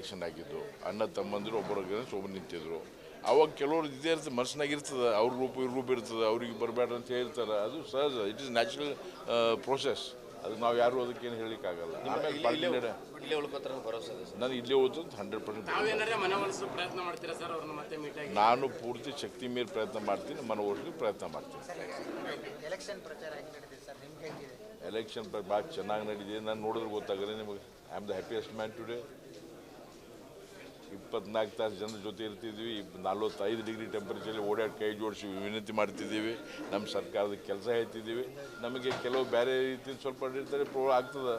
Election ಆಗಿದ್ದು. ಅಣ್ಣ ತಮ್ಮಂದಿರು ಒಬ್ಬರು ನಿಂತಿದ್ರು. ಅವಾಗ ಕೆಲವರು ಇದೇ ಇರ್ತದೆ, ಮನಸ್ಸಿನಾಗಿರ್ತದೆ, ಅವ್ರ ಗ್ರೂಪ್ ಇವ್ರ ಗ್ರೂಪ್ ಇರ್ತದೆ, ಅವ್ರಿಗೆ ಬರಬೇಡ ಅಂತ ಹೇಳ್ತಾರೆ. ಅದು ಸಹಜ, ಇಟ್ ಇಸ್ ನ್ಯಾಚುರಲ್ ಪ್ರೋಸೆಸ್. ಅದು ನಾವು ಯಾರು ಅದಕ್ಕೇನು ಹೇಳಲಿಕ್ಕಾಗಲ್ಲ. ಆಮೇಲೆ ಪಾರ್ಟಿ ನಾನು ಇಲ್ಲೇ ಓದ್ತಂತ 100% ನಾನು ಪೂರ್ತಿ ಶಕ್ತಿ ಮೀರಿ ಪ್ರಯತ್ನ ಮಾಡ್ತೀನಿ, ಮನವೊಲಿಸಲಿಕ್ಕೆ ಪ್ರಯತ್ನ ಮಾಡ್ತೀನಿ. ಎಲೆಕ್ಷನ್ ಭಾಳ ಚೆನ್ನಾಗಿ ನಡೀತಿದೆ. ನಾನು ನೋಡಿದ್ರೆ ಗೊತ್ತಾಗಲ್ಲ ನಿಮಗೆ. I am the happiest man today. 24 ತಾಸು ಜನರ ಜೊತೆ ಇರ್ತಿದ್ವಿ. 45 ಡಿಗ್ರಿ ಟೆಂಪರೇಚರಲ್ಲಿ ಓಡಾಡಿ ಕೈ ಜೋಡಿಸಿ ವಿನಂತಿ ಮಾಡ್ತಿದ್ದೀವಿ. ನಮ್ಮ ಸರ್ಕಾರದ ಕೆಲಸ ಹೇಳ್ತಿದ್ದೀವಿ. ನಮಗೆ ಕೆಲವು ಬೇರೆ ರೀತಿ ಸ್ವಲ್ಪ ಇರ್ತಾರೆ, ಆಗ್ತದೆ.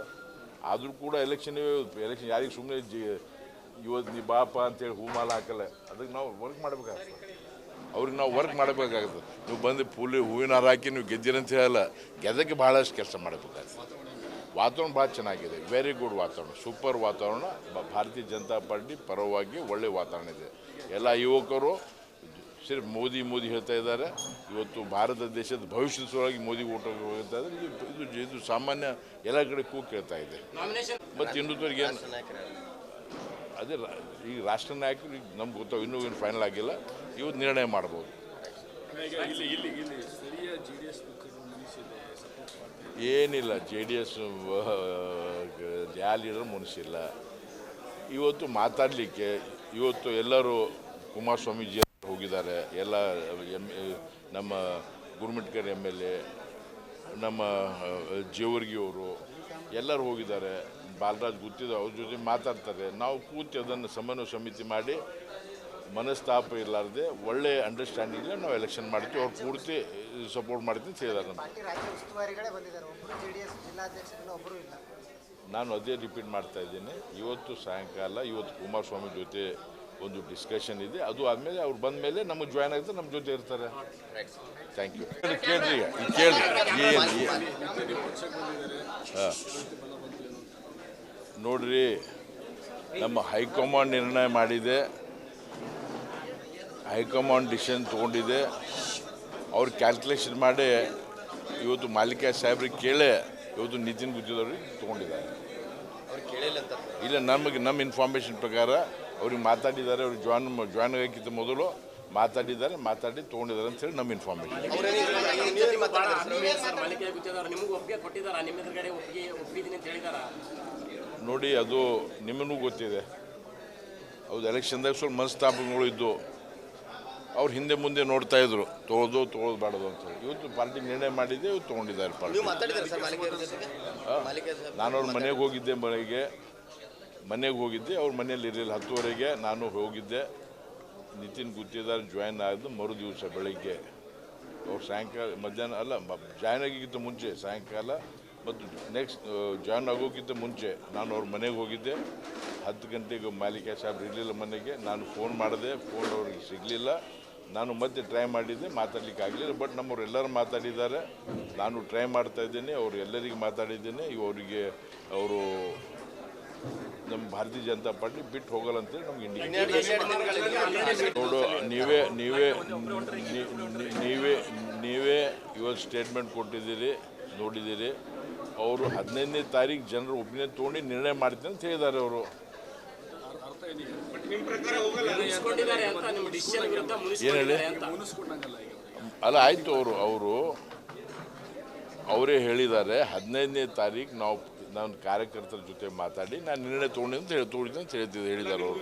ಆದರೂ ಕೂಡ ಎಲೆಕ್ಷನ್ ಯಾರಿಗೆ ಸುಮ್ಮನೆ ಇವತ್ತು ನೀ ಬಾಪ ಅಂತೇಳಿ ಹೂಮಾಲ ಹಾಕಲ್ಲ. ಅದಕ್ಕೆ ನಾವು ವರ್ಕ್ ಮಾಡಬೇಕಾಗ್ತದೆ. ಅವ್ರಿಗೆ ನಾವು ವರ್ಕ್ ಮಾಡಬೇಕಾಗ್ತದೆ. ನೀವು ಬಂದು ಹೂವಿನ ಹಾರ ಹಾಕಿ ನೀವು ಗೆದ್ದಿರಂತ ಹೇಳಲ್ಲ, ಗೆದ್ದಕ್ಕೆ ಭಾಳಷ್ಟು ಕೆಲಸ ಮಾಡಬೇಕಾಗ್ತದೆ. ವಾತಾವರಣ ಭಾಳ ಚೆನ್ನಾಗಿದೆ, ವೆರಿ ಗುಡ್ ವಾತಾವರಣ, ಸೂಪರ್ ವಾತಾವರಣ. ಭಾರತೀಯ ಜನತಾ ಪಾರ್ಟಿ ಪರವಾಗಿ ಒಳ್ಳೆಯ ವಾತಾವರಣ ಇದೆ. ಎಲ್ಲ ಯುವಕರು ಸಿರ್ಫ್ ಮೋದಿ ಹೇಳ್ತಾ ಇದ್ದಾರೆ. ಇವತ್ತು ಭಾರತ ದೇಶದ ಭವಿಷ್ಯದ ಸಲುವಾಗಿ ಮೋದಿ ಓಟ್ ಹೋಗ್ತಾ ಇದ್ದಾರೆ. ಇದು ಸಾಮಾನ್ಯ ಎಲ್ಲ ಕಡೆ ಕೂಗು ಕೇಳ್ತಾ ಇದೆ. ಮತ್ತು ಹಿಂದುತ್ವರಿಗೆ ಏನು ಅದೇ ಈಗ ರಾಷ್ಟ್ರ ನಾಯಕರು ಈಗ ನಮ್ಗೆ ಗೊತ್ತಾಗ ಇನ್ನೂ ಏನು ಫೈನಲ್ ಆಗಿಲ್ಲ. ಇವತ್ತು ನಿರ್ಣಯ ಮಾಡ್ಬೋದು. ಏನಿಲ್ಲ, JDS ಯಾವ ಲೀಡರ್ ಮುನಿಸಿಲ್ಲ. ಇವತ್ತು ಮಾತಾಡಲಿಕ್ಕೆ ಇವತ್ತು ಎಲ್ಲರೂ ಕುಮಾರಸ್ವಾಮಿ ಜಿ ಹೋಗಿದ್ದಾರೆ. ಎಲ್ಲ ನಮ್ಮ ಗುರುಮಿಟ್ಕರ್ MLA, ನಮ್ಮ ಜೇವರ್ಗಿಯವರು ಎಲ್ಲರೂ ಹೋಗಿದ್ದಾರೆ. ಬಾಲರಾಜ್ ಗೊತ್ತಿದೆ, ಅವ್ರ ಜೊತೆ ಮಾತಾಡ್ತಾರೆ. ನಾವು ಕೂತು ಅದನ್ನು ಸಮನ್ವಯ ಸಮಿತಿ ಮಾಡಿ ಮನಸ್ತಾಪ ಇರಲಾರ್ದೆ ಒಳ್ಳೆ ಅಂಡರ್ಸ್ಟ್ಯಾಂಡಿಂಗ್ ನಾವು ಎಲೆಕ್ಷನ್ ಮಾಡ್ತೀವಿ. ಅವ್ರು ಪೂರ್ತಿ ಸಪೋರ್ಟ್ ಮಾಡ್ತೀನಿ ಅಂತ ಹೇಳಿದ್ದಾರೆ. ನಾನು ಅದೇ ರಿಪೀಟ್ ಮಾಡ್ತಾ ಇದ್ದೀನಿ. ಇವತ್ತು ಸಾಯಂಕಾಲ ಕುಮಾರಸ್ವಾಮಿ ಜೊತೆ ಒಂದು ಡಿಸ್ಕಷನ್ ಇದೆ. ಅದು ಆದಮೇಲೆ ಅವ್ರು ಬಂದ ಮೇಲೆ ನಮಗೆ ಜಾಯ್ನ್ ಆಗ್ತಾರೆ, ನಮ್ಮ ಜೊತೆ ಇರ್ತಾರೆ. Thank you. ಕೇಳ್ರಿ ಹಾಂ ನೋಡ್ರಿ, ನಮ್ಮ ಹೈಕಮಾಂಡ್ ನಿರ್ಣಯ ಮಾಡಿದೆ, ಹೈಕಮಾಂಡ್ ಡಿಸಿಷನ್ ತೊಗೊಂಡಿದೆ. ಅವ್ರು ಕ್ಯಾಲ್ಕುಲೇಷನ್ ಮಾಡಿ ಇವತ್ತು ಮಾಲಿಕ ಸಾಹೇಬ್ರಿಗೆ ಕೇಳೇ ಇವತ್ತು ನಿತಿನ್ ಗುತ್ತಿದವ್ರಿಗೆ ತೊಗೊಂಡಿದ್ದಾರೆ. ಇಲ್ಲ, ನಮ್ಮ ಇನ್ಫಾರ್ಮೇಷನ್ ಪ್ರಕಾರ ಅವ್ರಿಗೆ ಮಾತಾಡಿದ್ದಾರೆ. ಅವ್ರಿಗೆ ಜಾಯ್ನ್ ಆಗೋಕ್ಕಿಂತ ಮೊದಲು ಮಾತಾಡಿ ತೊಗೊಂಡಿದ್ದಾರೆ ಅಂತ ಹೇಳಿ ನಮ್ಮ ಇನ್ಫಾರ್ಮೇಷನ್. ನೋಡಿ, ಅದು ನಿಮಗೂ ಗೊತ್ತಿದೆ. ಹೌದು, ಎಲೆಕ್ಷನ್ದಾಗ ಸ್ವಲ್ಪ ಮನಸ್ತಾಪಗಳು ಇದ್ದು ಅವ್ರು ಹಿಂದೆ ಮುಂದೆ ನೋಡ್ತಾ ಇದ್ರು, ತೊಗೊಳ್ಬಾರ್ದು ಅಂತೇಳಿ. ಇವತ್ತು ಪಾರ್ಟಿ ನಿರ್ಣಯ ಮಾಡಿದ್ದೆ, ಇವತ್ತು ತೊಗೊಂಡಿದ್ದಾರೆ ಪಾರ್ಟಿ. ನಾನು ಅವ್ರ ಮನೆಗೆ ಹೋಗಿದ್ದೆ, ಅವ್ರ ಮನೆಯಲ್ಲಿ ಇರಲಿಲ್ಲ. 10:30ಗೆ ನಾನು ಹೋಗಿದ್ದೆ. ನಿತಿನ್ ಗುತ್ತಿದಾರ್ ಜಾಯ್ನ್ ಆದ ಮರು ದಿವಸ ಬೆಳಗ್ಗೆ ಅವ್ರು ಸಾಯಂಕಾಲ ಮಧ್ಯಾಹ್ನ ಅಲ್ಲ, ಜಾಯ್ನ್ ಆಗಿಕ್ಕಿಂತ ಮುಂಚೆ ಸಾಯಂಕಾಲ ಮತ್ತು ನೆಕ್ಸ್ಟ್ ಜಾಯ್ನ್ ಆಗೋಕ್ಕಿಂತ ಮುಂಚೆ ನಾನು ಅವ್ರ ಮನೆಗೆ ಹೋಗಿದ್ದೆ. 10 ಗಂಟೆಗೆ ಮಾಲಿಕ ಸಾಹೇಬ್ರು ಇರಲಿಲ್ಲ ಮನೆಗೆ. ನಾನು ಫೋನ್ ಮಾಡಿದೆ, ಫೋನ್ ಅವ್ರಿಗೆ ಸಿಗಲಿಲ್ಲ. ನಾನು ಮತ್ತೆ ಟ್ರೈ ಮಾಡಿದ್ದೆ, ಮಾತಾಡಲಿಕ್ಕೆ ಆಗಲಿಲ್ಲ. ಬಟ್ ನಮ್ಮವ್ರು ಎಲ್ಲರೂ ಮಾತಾಡಿದ್ದಾರೆ. ನಾನು ಟ್ರೈ ಮಾಡ್ತಾ ಇದ್ದೇನೆ, ಅವರು ಎಲ್ಲರಿಗೆ ಮಾತಾಡಿದ್ದೇನೆ. ಅವರಿಗೆ ಅವರು ನಮ್ಮ ಭಾರತೀಯ ಜನತಾ ಪಾರ್ಟಿ ಬಿಟ್ಟು ಹೋಗಲ್ಲ ಅಂತೇಳಿ ನಮ್ಗೆ ಇಂಡಿಕೇಟ್ ನೋಡು. ನೀವೇ ಇವತ್ತು ಸ್ಟೇಟ್ಮೆಂಟ್ ಕೊಟ್ಟಿದ್ದೀರಿ, ನೋಡಿದ್ದೀರಿ. ಅವರು 15ನೇ ತಾರೀಕು ಜನರ ಒಪಿನಿಯನ್ ತೊಗೊಂಡು ನಿರ್ಣಯ ಮಾಡ್ತೀನಿ ಅಂತ ಹೇಳಿದ್ದಾರೆ. ಅವರು ಏನು ಹೇಳಿ ಅಲ್ಲ, ಆಯಿತು. ಅವರೇ ಹೇಳಿದ್ದಾರೆ 15ನೇ ತಾರೀಕು ನಾನು ಕಾರ್ಯಕರ್ತರ ಜೊತೆ ಮಾತಾಡಿ ನಾನು ನಿರ್ಣಯ ತೊಗೊಂಡಿದ್ದೆ ಅಂತ ಹೇಳಿದ್ದಾರೆ ಅವರು.